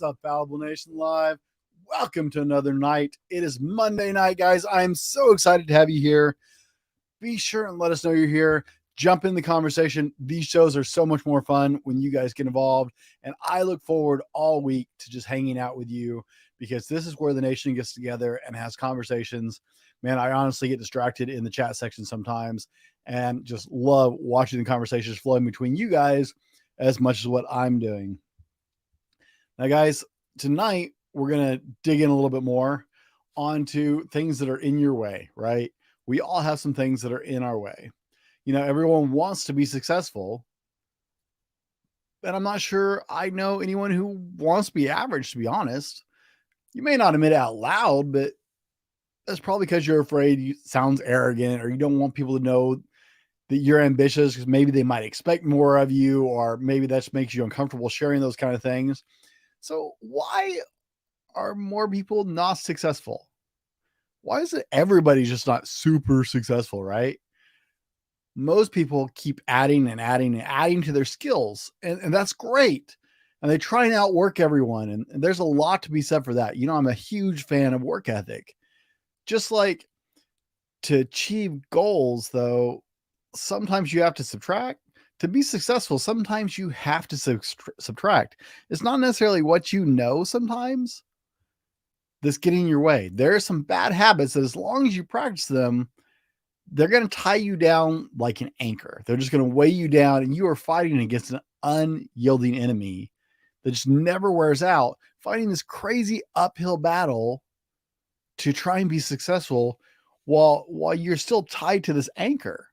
What's up, Fallible Nation Live? Welcome to another night. It is Monday night, guys. I'm so excited to have you here. Be sure and let us know you're here. Jump in the conversation. These shows are so much more fun when you guys get involved. And I look forward all week to just hanging out with you because this is where the nation gets together and has conversations. Man, I honestly get distracted in the chat section sometimes and just love watching the conversations flowing between you guys as much as what I'm doing. Now, guys, tonight we're going to dig in a little bit more onto things that are in your way, right? We all have some things that are in our way. You know, everyone wants to be successful, and I'm not sure I know anyone who wants to be average, to be honest. You may not admit it out loud, but that's probably because you're afraid you sounds arrogant or you don't want people to know that you're ambitious because maybe they might expect more of you, or maybe that just makes you uncomfortable sharing those kind of things. So why are more people not successful? Why is it everybody's just not super successful, right? Most people keep adding and adding and adding to their skills, and that's great. And they try and outwork everyone. And there's a lot to be said for that. You know, I'm a huge fan of work ethic. Just like to achieve goals, though, sometimes you have to subtract. To be successful, sometimes you have to subtract. It's not necessarily what you know sometimes that's getting in your way. There are some bad habits that as long as you practice them, they're going to tie you down like an anchor. They're just going to weigh you down, and you are fighting against an unyielding enemy that just never wears out, fighting this crazy uphill battle to try and be successful while you're still tied to this anchor.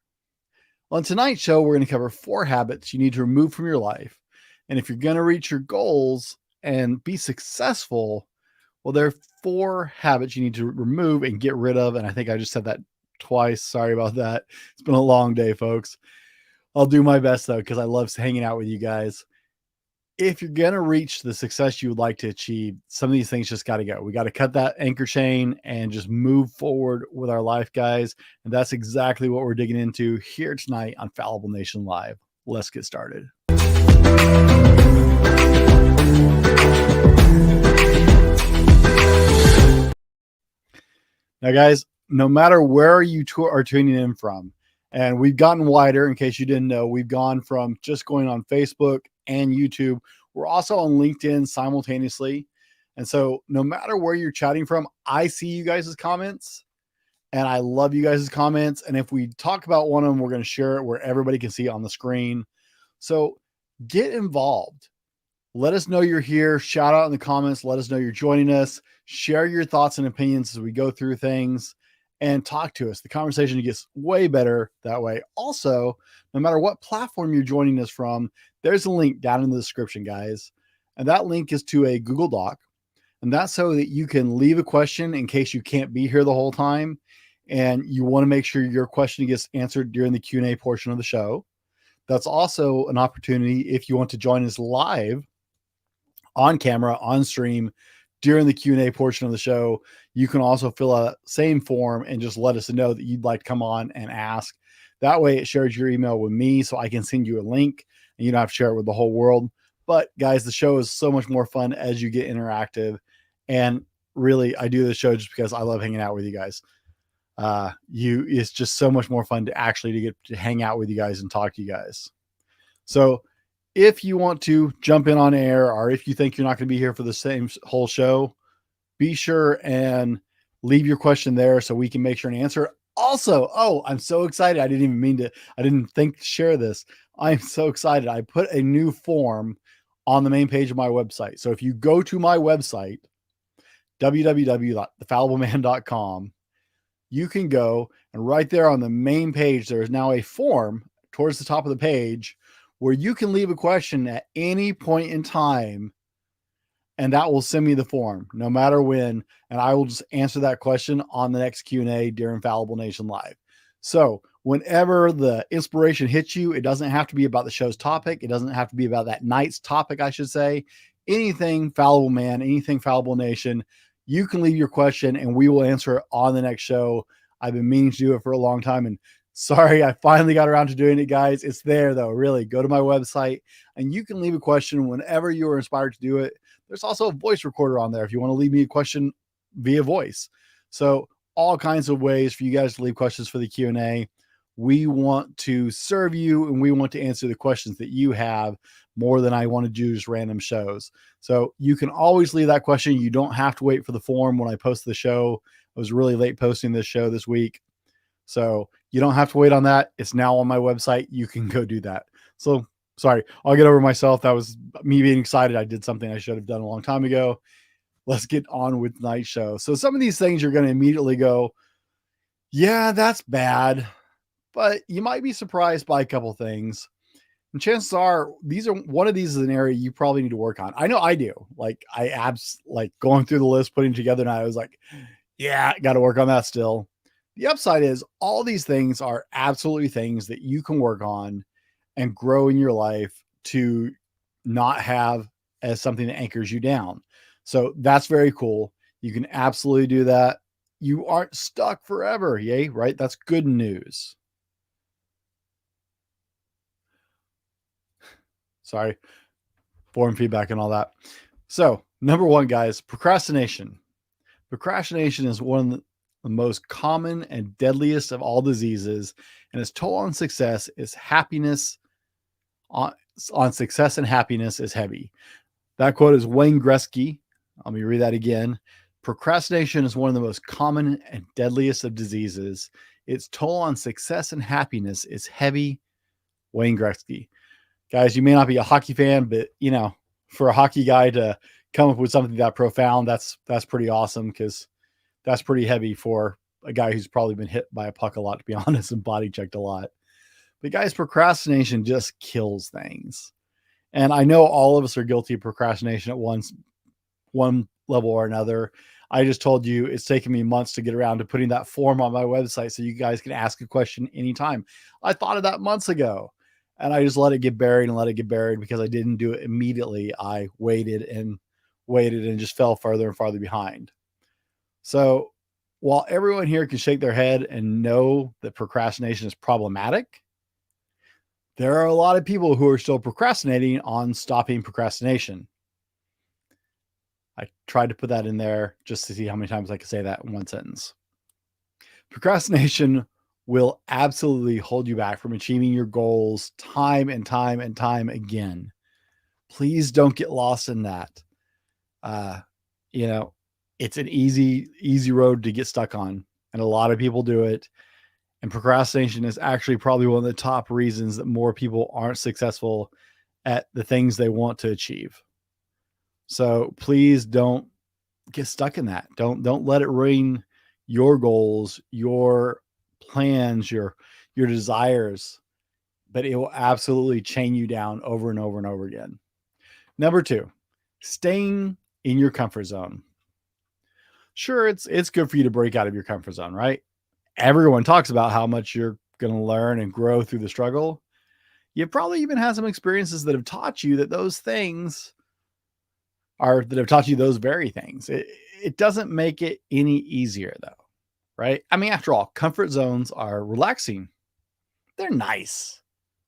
On tonight's show, we're going to cover 4 habits you need to remove from your life. And if you're going to reach your goals and be successful, well, there are 4 habits you need to remove and get rid of. And I think I just said that twice. Sorry about that. It's been a long day, folks. I'll do my best, though, because I love hanging out with you guys. If you're going to reach the success you would like to achieve, some of these things just got to go. We got to cut that anchor chain and just move forward with our life, guys. And that's exactly what we're digging into here tonight on Fallible Nation Live. Let's get started. Now, guys, no matter where you are tuning in from, and we've gotten wider, in case you didn't know, we've gone from just going on Facebook and YouTube. We're also on LinkedIn simultaneously. And so no matter where you're chatting from, I see you guys' comments and I love you guys' comments. And if we talk about one of them, we're going to share it where everybody can see it on the screen. So get involved. Let us know you're here. Shout out in the comments. Let us know you're joining us. Share your thoughts and opinions as we go through things and talk to us. The conversation gets way better that way. Also, no matter what platform you're joining us from, there's a link down in the description, guys. And that link is to a Google Doc. And that's so that you can leave a question in case you can't be here the whole time. And you want to make sure your question gets answered during the Q&A portion of the show. That's also an opportunity if you want to join us live on camera, on stream, during the Q&A portion of the show. You can also fill out the same form and just let us know that you'd like to come on and ask. That way it shares your email with me so I can send you a link and you don't have to share it with the whole world. But guys, the show is so much more fun as you get interactive. And really, I do this show just because I love hanging out with you guys. It's just so much more fun to actually get to hang out with you guys and talk to you guys. So if you want to jump in on air, or if you think you're not going to be here for the same whole show, be sure and leave your question there so we can make sure and answer it. Also, I'm so excited. I didn't think to share this. I'm so excited. I put a new form on the main page of my website. So if you go to my website, www.thefallibleman.com, you can go, and right there on the main page, there is now a form towards the top of the page where you can leave a question at any point in time, and that will send me the form no matter when, and I will just answer that question on the next Q&A during Fallible Nation Live. So whenever the inspiration hits you, it doesn't have to be about the show's topic. It doesn't have to be about that night's topic, I should say. Anything Fallible Man, anything Fallible Nation, you can leave your question and we will answer it on the next show. I've been meaning to do it for a long time, and Sorry, I finally got around to doing it, guys. It's there though. Really, go to my website and you can leave a question whenever you are inspired to do it. There's also a voice recorder on there if you want to leave me a question via voice. So all kinds of ways for you guys to leave questions for the Q&A. We want to serve you and we want to answer the questions that you have more than I want to do just random shows. So you can always leave that question. You don't have to wait for the form when I post the show. I was really late posting this show this week. So you don't have to wait on that. It's now on my website. You can go do that. So sorry, I'll get over myself. That was me being excited. I did something I should have done a long time ago. Let's get on with tonight's show. So some of these things you're going to immediately go, yeah, that's bad, but you might be surprised by a couple things. And chances are one of these is an area you probably need to work on. I know I do. Like like going through the list, putting together, and I was like, yeah, got to work on that still. The upside is all these things are absolutely things that you can work on and grow in your life to not have as something that anchors you down. So that's very cool. You can absolutely do that. You aren't stuck forever. Yay, right? That's good news. Sorry, form feedback and all that. So number one, guys, procrastination. Procrastination is one of the most common and deadliest of all diseases, and its toll on success is on success and happiness is heavy. That quote is Wayne Gretzky. Let me read that again. Procrastination is one of the most common and deadliest of diseases. Its toll on success and happiness is heavy. Wayne Gretzky. Guys, you may not be a hockey fan, but for a hockey guy to come up with something that profound, that's pretty awesome, because that's pretty heavy for a guy who's probably been hit by a puck a lot, to be honest, and body checked a lot. But guys, procrastination just kills things. And I know all of us are guilty of procrastination at one level or another. I just told you it's taken me months to get around to putting that form on my website so you guys can ask a question anytime. I thought of that months ago, and I just let it get buried because I didn't do it immediately. I waited and just fell farther and farther behind. So while everyone here can shake their head and know that procrastination is problematic, there are a lot of people who are still procrastinating on stopping procrastination. I tried to put that in there just to see how many times I could say that in one sentence. Procrastination will absolutely hold you back from achieving your goals time and time and time again. Please don't get lost in that. It's an easy road to get stuck on, and a lot of people do it. And procrastination is actually probably one of the top reasons that more people aren't successful at the things they want to achieve. So please don't get stuck in that. Don't let it ruin your goals, your plans, your desires, but it will absolutely chain you down over and over and over again. Number 2, staying in your comfort zone. Sure, it's good for you to break out of your comfort zone, right? Everyone talks about how much you're going to learn and grow through the struggle. You probably even had some experiences that have taught you that those very things. It doesn't make it any easier though, right? I mean, after all, comfort zones are relaxing. They're nice,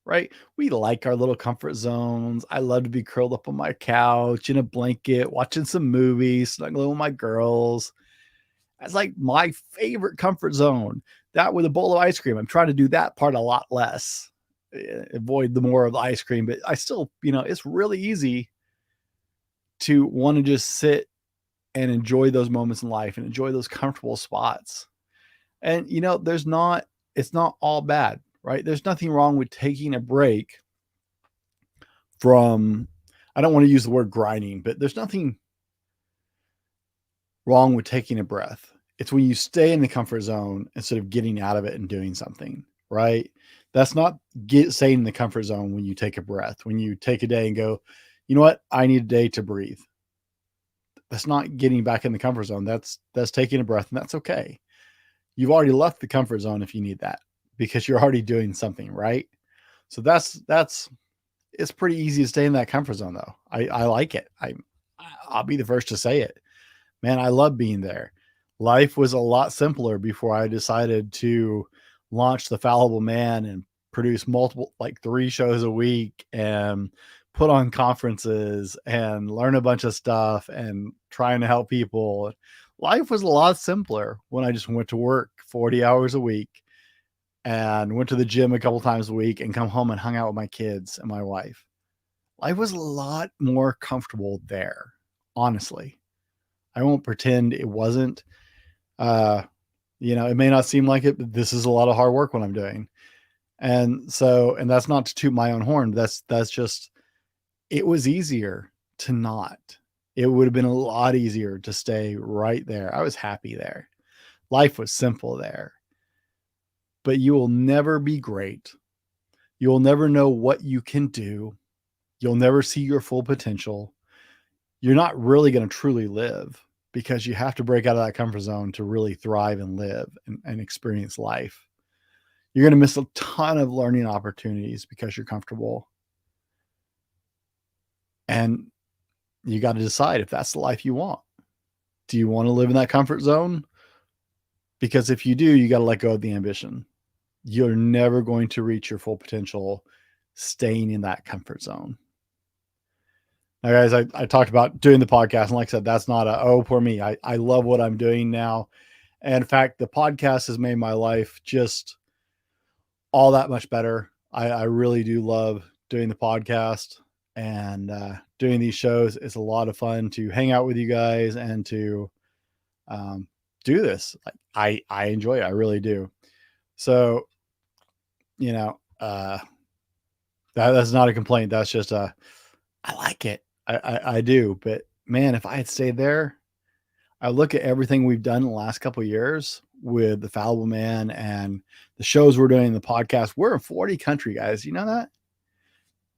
right? We like our little comfort zones. I love to be curled up on my couch in a blanket, watching some movies, snuggling with my girls. That's like my favorite comfort zone. That with a bowl of ice cream. I'm trying to do that part a lot less. Avoid the more of the ice cream, but I still, it's really easy to want to just sit and enjoy those moments in life and enjoy those comfortable spots. And, it's not all bad, right? There's nothing wrong with taking a break from, I don't want to use the word grinding, but there's nothing wrong with taking a breath. It's when you stay in the comfort zone instead of getting out of it and doing something, right? That's not staying in the comfort zone when you take a breath, when you take a day and go, you know what? I need a day to breathe. That's not getting back in the comfort zone. That's taking a breath, and that's okay. You've already left the comfort zone if you need that, because you're already doing something, right? So it's pretty easy to stay in that comfort zone though. I like it. I'll be the first to say it. Man, I love being there. Life was a lot simpler before I decided to launch the Fallible Man and produce multiple, like 3 shows a week and put on conferences and learn a bunch of stuff and trying to help people. Life was a lot simpler when I just went to work 40 hours a week and went to the gym a couple times a week and come home and hung out with my kids and my wife. Life was a lot more comfortable there, honestly. I won't pretend it wasn't. It may not seem like it, but this is a lot of hard work what I'm doing. And that's not to toot my own horn. That's just, it was easier to not. It would have been a lot easier to stay right there. I was happy there. Life was simple there. But you will never be great. You'll never know what you can do. You'll never see your full potential. You're not really going to truly live because you have to break out of that comfort zone to really thrive and live and experience life. You're going to miss a ton of learning opportunities because you're comfortable. And you got to decide if that's the life you want. Do you want to live in that comfort zone? Because if you do, you got to let go of the ambition. You're never going to reach your full potential staying in that comfort zone. Now, guys, I talked about doing the podcast, and like I said, that's not poor me. I love what I'm doing now. And in fact, the podcast has made my life just all that much better. I really do love doing the podcast and doing these shows. It's a lot of fun to hang out with you guys and to do this. I enjoy it. I really do. So, that's not a complaint. That's just I like it. I do. But man, if I had stayed there, I look at everything we've done in the last couple of years with the Fallible Man and the shows we're doing, the podcast. We're in 40 countries, guys. You know that?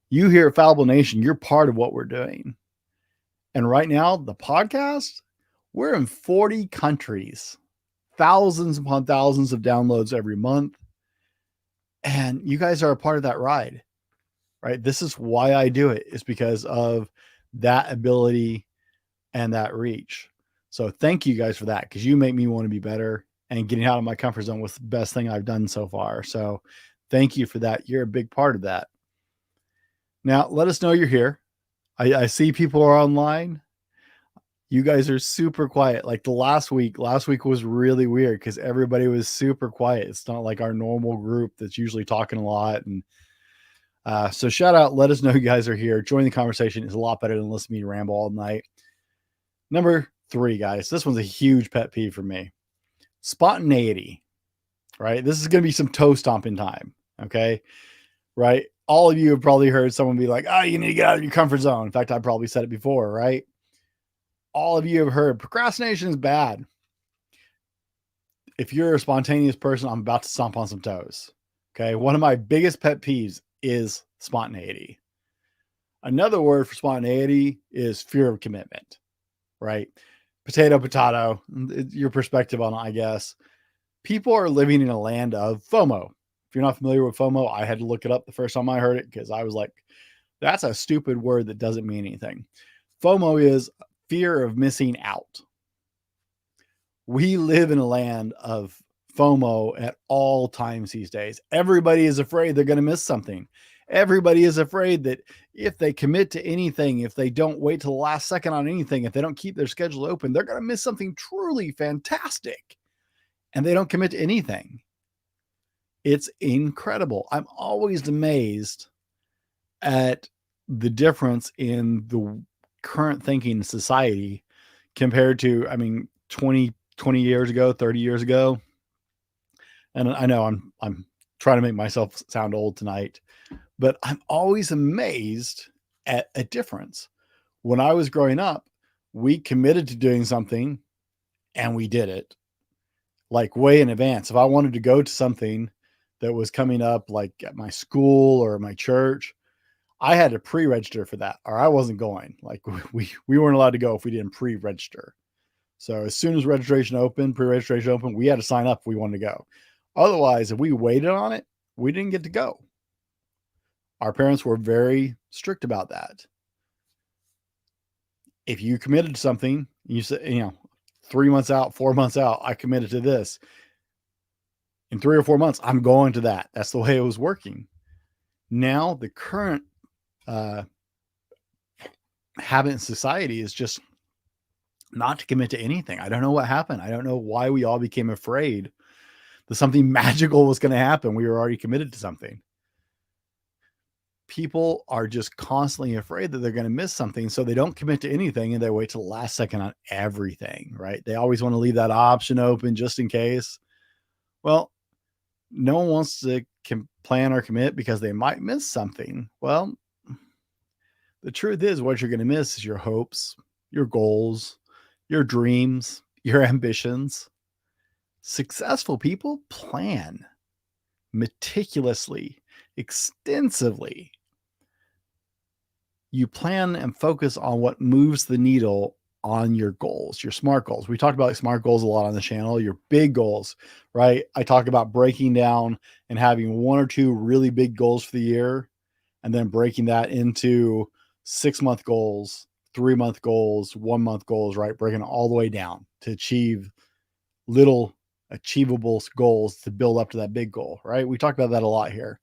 You here at Fallible Nation, you're part of what we're doing. And right now, the podcast, we're in 40 countries, thousands upon thousands of downloads every month. And you guys are a part of that ride, right? This is why I do it, is because of that ability and that reach. So thank you guys for that, because you make me want to be better, and getting out of my comfort zone was the best thing I've done so far. So thank you for that. You're a big part of that. Now, let us know you're here. I see people are online. You guys are super quiet. Like last week was really weird because everybody was super quiet. It's not like our normal group that's usually talking a lot. And so shout out, let us know you guys are here. Join the conversation is a lot better than listening to me ramble all night. Number 3, guys, this one's a huge pet peeve for me. Spontaneity, right? This is going to be some toe stomping time. Okay. Right. All of you have probably heard someone be like, you need to get out of your comfort zone. In fact, I probably said it before, right? All of you have heard procrastination is bad. If you're a spontaneous person, I'm about to stomp on some toes. Okay. One of my biggest pet peeves is spontaneity. Another word for spontaneity is fear of commitment, right? Potato, your perspective on it, I guess. People are living in a land of FOMO. If you're not familiar with FOMO, I had to look it up the first time I heard it because I was like, that's a stupid word that doesn't mean anything. FOMO is fear of missing out. We live in a land of FOMO at all times these days. Everybody is afraid they're going to miss something. Everybody is afraid that if they commit to anything, if they don't wait till the last second on anything, if they don't keep their schedule open, they're going to miss something truly fantastic. And they don't commit to anything. It's incredible. I'm always amazed at the difference in the current thinking in society compared to, 20 years ago, 30 years ago. And I know I'm trying to make myself sound old tonight, but I'm always amazed at a difference. When I was growing up, we committed to doing something and we did it like way in advance. If I wanted to go to something that was coming up, like at my school or my church, I had to pre-register for that, or I wasn't going. Like we weren't allowed to go if we didn't pre-register. So as soon as pre-registration opened, we had to sign up if we wanted to go. Otherwise, if we waited on it, we didn't get to go. Our parents were very strict about that. If you committed to something, you said, 3 months out, 4 months out, I committed to this. In 3 or 4 months, I'm going to that. That's the way it was working. Now, the current habit in society is just not to commit to anything. I don't know what happened. I don't know why we all became afraid that something magical was going to happen. We were already committed to something. People are just constantly afraid that they're going to miss something, so they don't commit to anything and they wait till the last second on everything, right? They always want to leave that option open just in case. Well, no one wants to plan or commit because they might miss something. Well, the truth is, what you're going to miss is your hopes, your goals, your dreams, your ambitions. Successful people plan meticulously, extensively. You plan and focus on what moves the needle on your goals, your SMART goals. We talked about SMART goals a lot on the channel, your big goals, right? I talk about breaking down and having 1 or 2 really big goals for the year, and then breaking that into 6-month goals, 3-month goals, 1-month goals, right? Breaking it all the way down to achieve little achievable goals to build up to that big goal, right? We talk about that a lot here.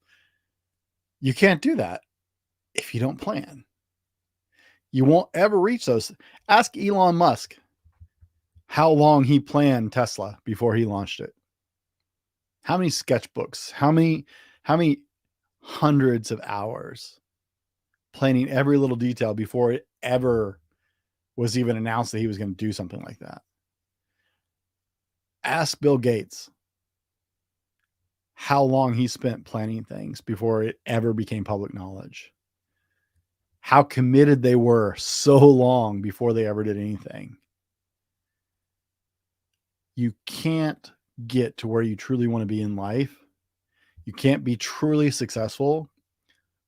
You can't do that if you don't plan. You won't ever reach those. Ask Elon Musk how long he planned Tesla before he launched it. How many sketchbooks? How many hundreds of hours planning every little detail before it ever was even announced that he was going to do something like that. Ask Bill Gates how long he spent planning things before it ever became public knowledge. How committed they were so long before they ever did anything. You can't get to where you truly want to be in life. You can't be truly successful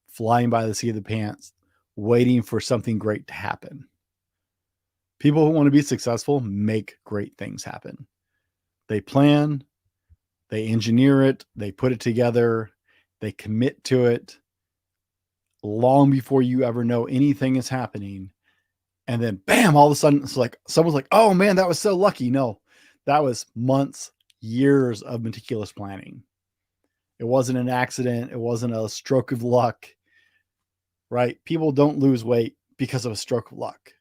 flying by the seat of the pants, waiting for something great to happen. People who want to be successful make great things happen. They plan, they engineer it, they put it together, they commit to it long before you ever know anything is happening. And then bam, all of a sudden it's like someone's like, oh man, that was so lucky. No, that was months, years of meticulous planning. It wasn't an accident. It wasn't a stroke of luck, right? People don't lose weight because of a stroke of luck.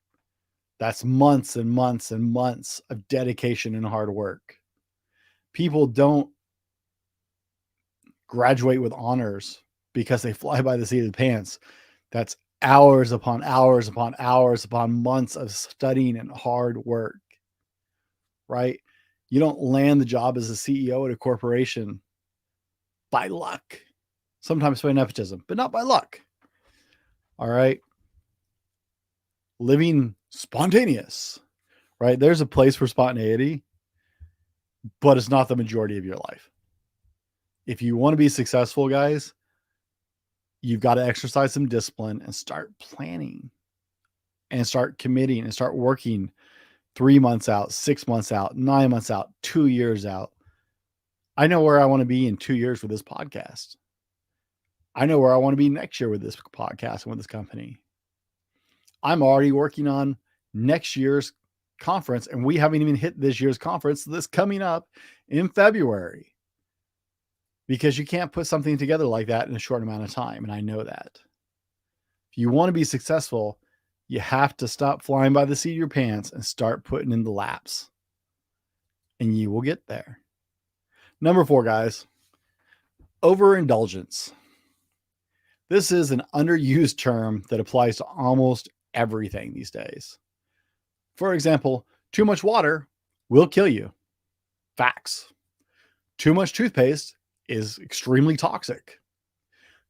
That's months and months and months of dedication and hard work. People don't graduate with honors because they fly by the seat of the pants. That's hours upon hours upon hours upon months of studying and hard work, right? You don't land the job as a CEO at a corporation by luck, sometimes by nepotism, but not by luck. All right. Living spontaneous, right? There's a place for spontaneity, but it's not the majority of your life. If you want to be successful, guys, you've got to exercise some discipline and start planning and start committing and start working 3 months out, 6 months out, 9 months out, 2 years out. I know where I want to be in 2 years with this podcast. I know where I want to be next year with this podcast and with this company. I'm already working on next year's conference, and we haven't even hit this year's conference that's coming up in February, because you can't put something together like that in a short amount of time. And I know that. If you want to be successful, you have to stop flying by the seat of your pants and start putting in the laps, and you will get there. Number 4, guys, overindulgence. This is an underused term that applies to almost everything these days. For example, too much water will kill you. Facts. Too much toothpaste is extremely toxic.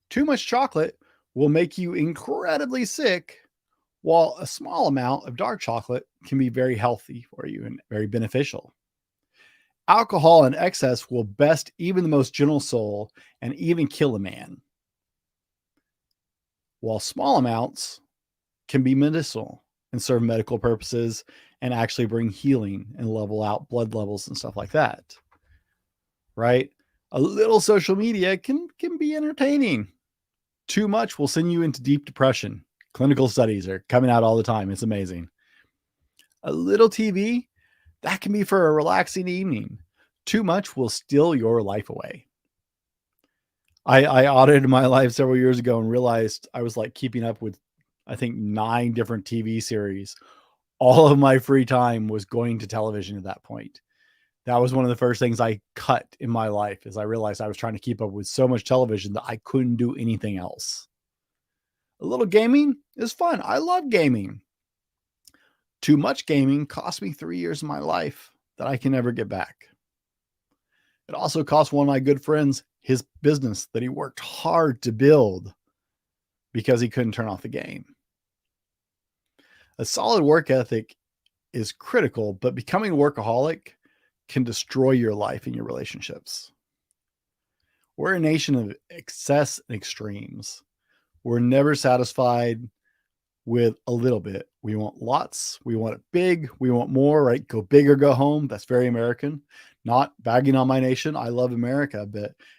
Too much chocolate will make you incredibly sick, while a small amount of dark chocolate can be very healthy for you and very beneficial. Alcohol in excess will best even the most gentle soul and even kill a man, while small amounts can be medicinal and serve medical purposes and actually bring healing and level out blood levels and stuff like that, right? A little social media can be entertaining. Too much will send you into deep depression. Clinical studies are coming out all the time. It's amazing. A little TV, that can be for a relaxing evening. Too much will steal your life away. I audited my life several years ago and realized I was like keeping up with, I think, 9 different TV series. All of my free time was going to television at that point. That was one of the first things I cut in my life, is I realized I was trying to keep up with so much television that I couldn't do anything else. A little gaming is fun. I love gaming. Too much gaming cost me 3 years of my life that I can never get back. It also cost one of my good friends his business that he worked hard to build because he couldn't turn off the game. A solid work ethic is critical, but becoming a workaholic can destroy your life and your relationships. We're a nation of excess and extremes. We're never satisfied with a little bit. We want lots. We want it big. We want more, right? Go big or go home. That's very American. Not bagging on my nation. I love America,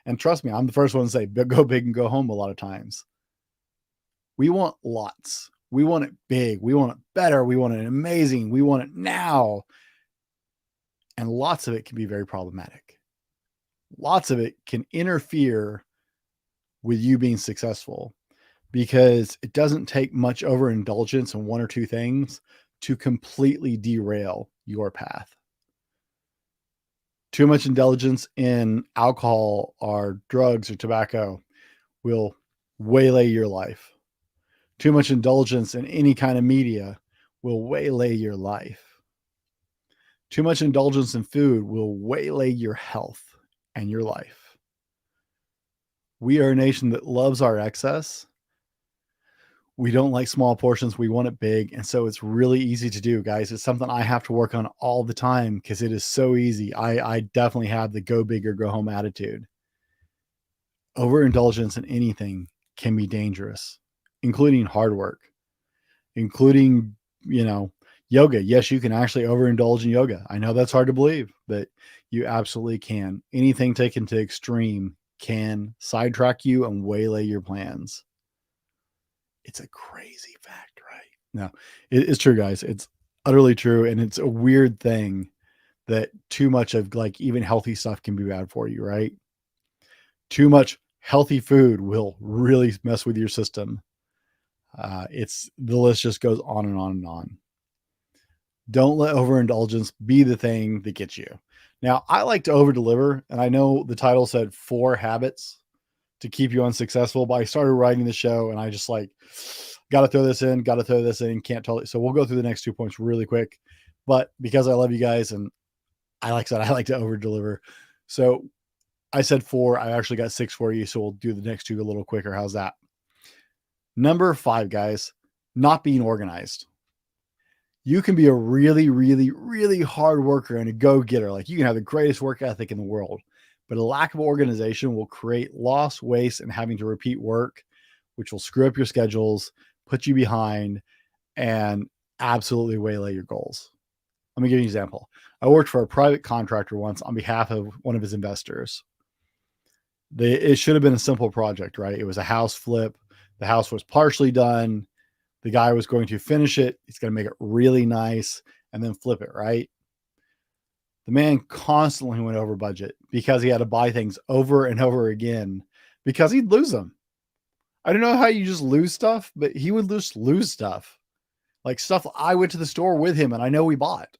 and trust me, I'm the first one to say go big and go home a lot of times. We want lots. We want it big. We want it better. We want it amazing. We want it now. And lots of it can be very problematic. Lots of it can interfere with you being successful, because it doesn't take much overindulgence in one or two things to completely derail your path. Too much indulgence in alcohol or drugs or tobacco will waylay your life. Too much indulgence in any kind of media will waylay your life. Too much indulgence in food will waylay your health and your life. We are a nation that loves our excess. We don't like small portions. We want it big. And so it's really easy to do, guys. It's something I have to work on all the time because it is so easy. I definitely have the go big or go home attitude. Overindulgence in anything can be dangerous, including hard work, including, yoga. Yes, you can actually overindulge in yoga. I know that's hard to believe, but you absolutely can. Anything taken to extreme can sidetrack you and waylay your plans. It's a crazy fact, right? No, it's true, guys. It's utterly true. And it's a weird thing that too much of like even healthy stuff can be bad for you, right? Too much healthy food will really mess with your system. The list just goes on and on and on. Don't let overindulgence be the thing that gets you. Now, I like to over deliver, and I know the title said 4 habits to keep you unsuccessful, but I started writing the show and I just got to throw this in, can't tell it. So we'll go through the next 2 points really quick, but because I love you guys and I like to over deliver. So I said 4, I actually got 6 for you. So we'll do the next 2 a little quicker. How's that? Number 5, guys, not being organized. You can be a really, really, really hard worker and a go-getter. Like you can have the greatest work ethic in the world, but a lack of organization will create loss, waste, and having to repeat work, which will screw up your schedules, put you behind, and absolutely waylay your goals. Let me give you an example. I worked for a private contractor once on behalf of one of his investors. It should have been a simple project, right? It was a house flip. The house was partially done. The guy was going to finish it. He's going to make it really nice and then flip it, right? The man constantly went over budget because he had to buy things over and over again because he'd lose them. I don't know how you just lose stuff, but he would just lose stuff. Like stuff I went to the store with him and I know we bought.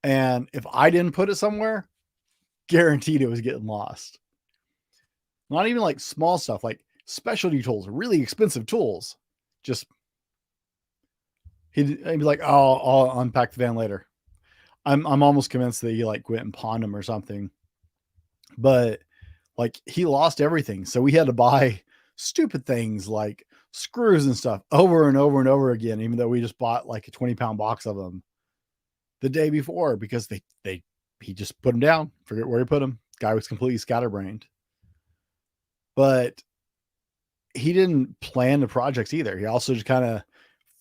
And if I didn't put it somewhere, guaranteed it was getting lost. Not even like small stuff, like specialty tools, really expensive tools. Just he'd be like, "Oh, I'll unpack the van later." I'm almost convinced that he like went and pawned them or something. But like he lost everything, so we had to buy stupid things like screws and stuff over and over and over again, even though we just bought like a 20-pound box of them the day before because he just put them down, forget where he put them. Guy was completely scatterbrained. But he didn't plan the projects either. He also just kind of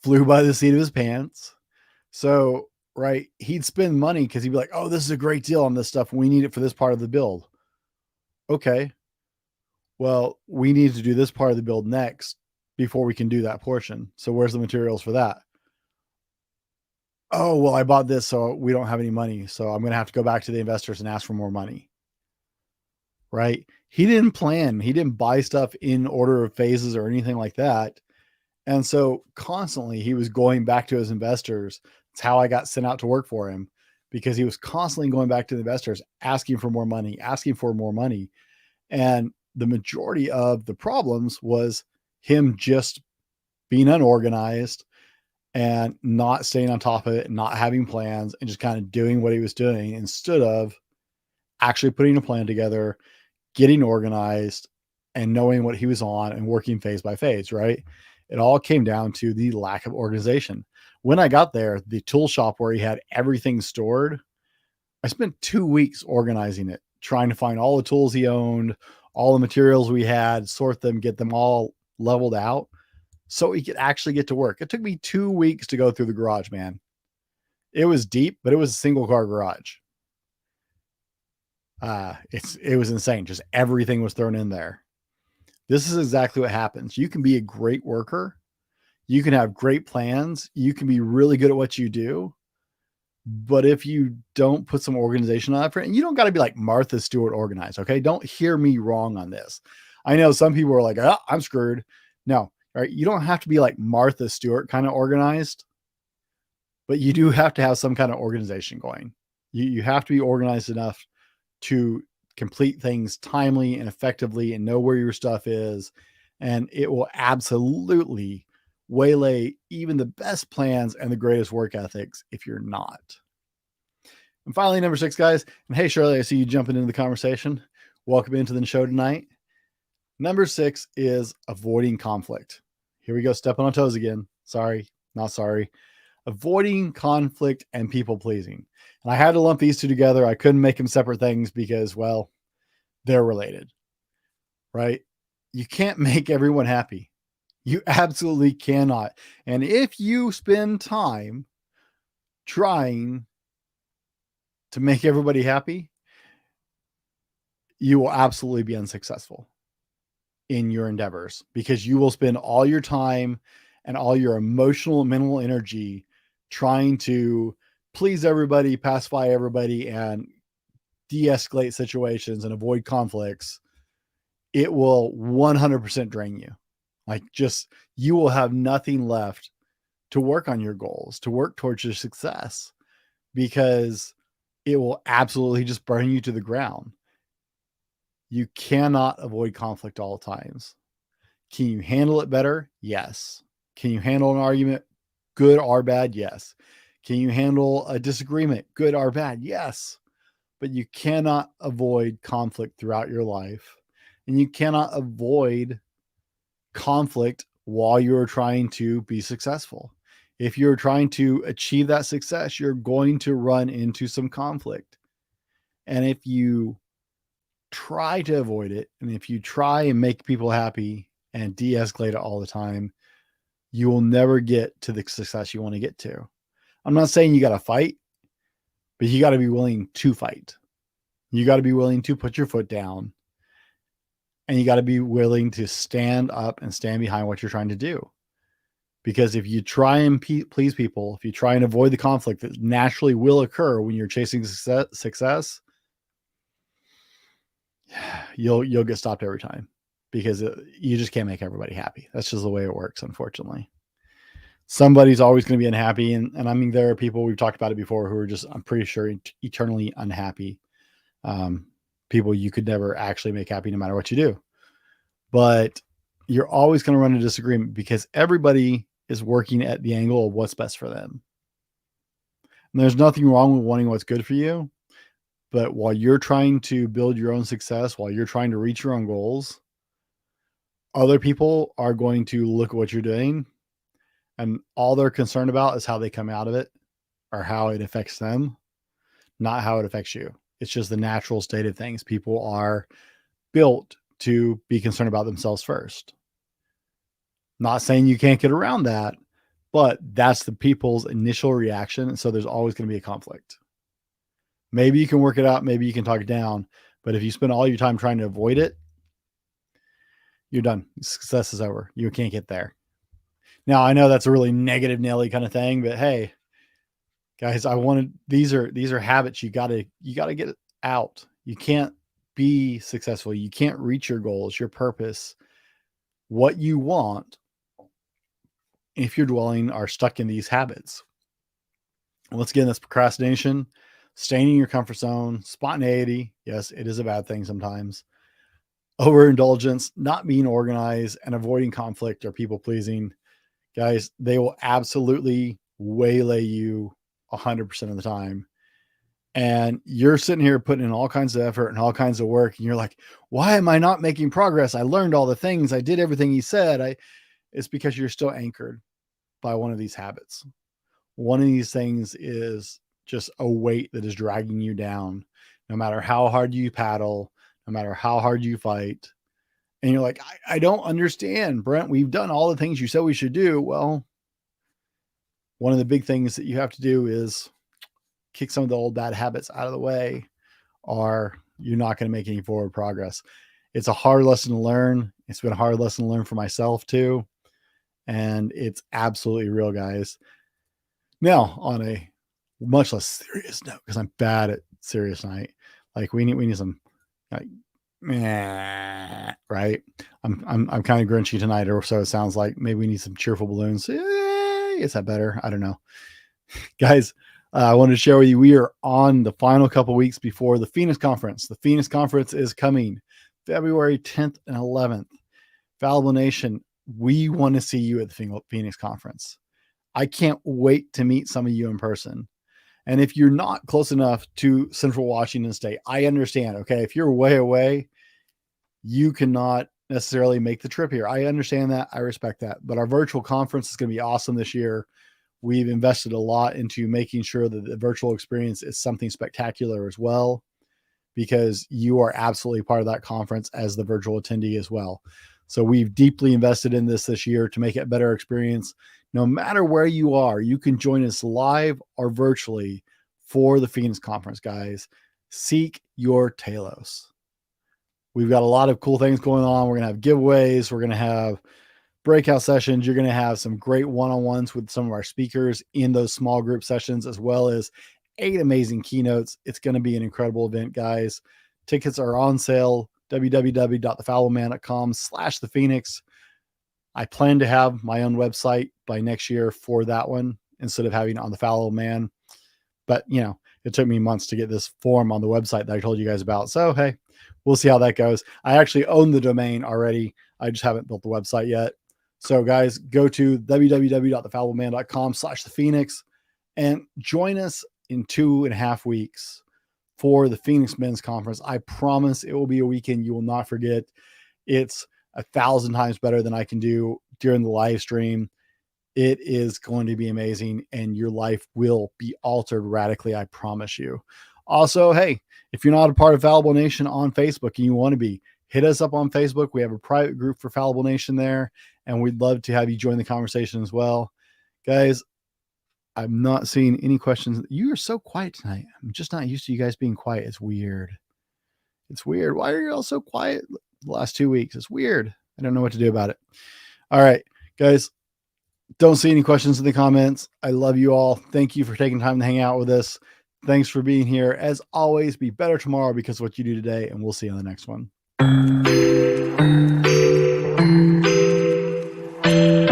flew by the seat of his pants. So, right, he'd spend money because he'd be like, "Oh, this is a great deal on this stuff. We need it for this part of the build." Okay. Well, we need to do this part of the build next before we can do that portion. So where's the materials for that? oh, well, I bought this, so we don't have any money. So I'm going to have to go back to the investors and ask for more money. Right. He didn't plan, he didn't buy stuff in order of phases or anything like that. And so constantly he was going back to his investors. It's how I got sent out to work for him, because he was constantly going back to the investors, asking for more money, asking for more money. And the majority of the problems was him just being unorganized and not staying on top of it, not having plans, and just kind of doing what he was doing instead of actually putting a plan together, getting organized, and knowing what he was on and working phase by phase, right? It all came down to the lack of organization. When I got there, the tool shop where he had everything stored, I spent 2 weeks organizing it, trying to find all the tools he owned, all the materials we had, sort them, get them all leveled out so he could actually get to work. It took me 2 weeks to go through the garage, man. It was deep, but it was a single car garage. It was insane. Just everything was thrown in there. This is exactly what happens. You can be a great worker. You can have great plans. You can be really good at what you do. But if you don't put some organization on it, and you don't got to be like Martha Stewart organized, okay? Don't hear me wrong on this. I know some people are like, oh, I'm screwed. No, right? You don't have to be like Martha Stewart kind of organized, but you do have to have some kind of organization going. You have to be organized enough to complete things timely and effectively and know where your stuff is. And it will absolutely waylay even the best plans and the greatest work ethics if you're not. And finally, number 6, guys. And hey, Shirley, I see you jumping into the conversation. Welcome into the show tonight. Number 6 is avoiding conflict. Here we go, stepping on toes again. Sorry, not sorry. Avoiding conflict and people pleasing. And I had to lump these two together. I couldn't make them separate things because, well, they're related, right? You can't make everyone happy. You absolutely cannot. And if you spend time trying to make everybody happy, you will absolutely be unsuccessful in your endeavors, because you will spend all your time and all your emotional and mental energy trying to please everybody, pacify everybody, and de-escalate situations and avoid conflicts. It will 100% drain you. Like, just, you will have nothing left to work on your goals, to work towards your success, because it will absolutely just burn you to the ground. You cannot avoid conflict all times. Can you handle it better? Yes. Can you handle an argument, good or bad? Yes. Can you handle a disagreement, good or bad? Yes. But you cannot avoid conflict throughout your life. And you cannot avoid conflict while you're trying to be successful. If you're trying to achieve that success, you're going to run into some conflict. And if you try to avoid it, and if you try and make people happy and de-escalate it all the time, you will never get to the success you want to get to. I'm not saying you got to fight, but you got to be willing to fight. You got to be willing to put your foot down, and you got to be willing to stand up and stand behind what you're trying to do. Because if you try and please people, if you try and avoid the conflict that naturally will occur when you're chasing success, you'll get stopped every time, because you just can't make everybody happy. That's just the way it works, unfortunately. Somebody's always going to be unhappy. And I mean, there are people, we've talked about it before, who are just, I'm pretty sure, eternally unhappy. People you could never actually make happy no matter what you do. But you're always going to run into disagreement, because everybody is working at the angle of what's best for them. And there's nothing wrong with wanting what's good for you. But while you're trying to build your own success, while you're trying to reach your own goals, other people are going to look at what you're doing, and all they're concerned about is how they come out of it, or how it affects them, not how it affects you. It's just the natural state of things. People are built to be concerned about themselves first. Not saying you can't get around that, but that's the people's initial reaction. And so there's always going to be a conflict. Maybe you can work it out. Maybe you can talk it down. But if you spend all your time trying to avoid it, you're done. Success is over. You can't get there. Now, I know that's a really negative Nelly kind of thing, but hey, Guys, these are habits you gotta get out. You can't be successful. You can't reach your goals, your purpose, what you want if you're dwelling or stuck in these habits. Once again, that's procrastination, staying in your comfort zone, spontaneity. Yes, it is a bad thing sometimes. Overindulgence, not being organized, and avoiding conflict or people pleasing. Guys, they will absolutely waylay you 100% of the time. And you're sitting here putting in all kinds of effort and all kinds of work. And you're like, why am I not making progress? I learned all the things. I did everything he said. It's because you're still anchored by one of these habits. One of these things is just a weight that is dragging you down, no matter how hard you paddle, no matter how hard you fight. And you're like, I don't understand, Brent. We've done all the things you said we should do. Well, one of the big things that you have to do is kick some of the old bad habits out of the way, or you're not going to make any forward progress. It's a hard lesson to learn. It's been a hard lesson to learn for myself too. And it's absolutely real, guys. Now, on a much less serious note, because I'm bad at serious night, like we need some like, right? I'm kind of grinchy tonight, or so it sounds like. Maybe we need some cheerful balloons. Is that better? I don't know. Guys, I wanted to share with you, we are on the final couple weeks before the Phoenix Conference. The Phoenix Conference is coming February 10th and 11th. Fallible Nation, we want to see you at the Phoenix Conference. I can't wait to meet some of you in person. And if you're not close enough to Central Washington State, I understand. Okay. If you're way away, you cannot necessarily make the trip here. I understand that. I respect that. But our virtual conference is going to be awesome this year. We've invested a lot into making sure that the virtual experience is something spectacular as well, because you are absolutely part of that conference as the virtual attendee as well. So we've deeply invested in this year to make it a better experience. No matter where you are, you can join us live or virtually for the Phoenix Conference, guys. Seek your Telos. We've got a lot of cool things going on. We're going to have giveaways. We're going to have breakout sessions. You're going to have some great one-on-ones with some of our speakers in those small group sessions, as well as 8 amazing keynotes. It's going to be an incredible event, guys. Tickets are on sale. www.thefallibleman.com/thephoenix. I plan to have my own website by next year for that one instead of having it on the Fallible Man. But, it took me months to get this form on the website that I told you guys about. So, hey, we'll see how that goes. I actually own the domain already. I just haven't built the website yet. So, guys, go to www.thefallibleman.com/thephoenix and join us in 2.5 weeks for the Phoenix Men's Conference. I promise it will be a weekend you will not forget. It's 1,000 times better than I can do during the live stream. It is going to be amazing, and your life will be altered radically. I promise you. Also, hey, if you're not a part of Fallible Nation on Facebook and you want to be, hit us up on Facebook. We have a private group for Fallible Nation there, and we'd love to have you join the conversation as well. Guys, I'm not seeing any questions. You are so quiet tonight. I'm just not used to you guys being quiet. It's weird. It's weird. Why are you all so quiet the last 2 weeks? It's weird. I don't know what to do about it. All right, guys. Don't see any questions in the comments. I love you all. Thank you for taking time to hang out with us. Thanks for being here. As always, be better tomorrow because of what you do today, and we'll see you on the next one.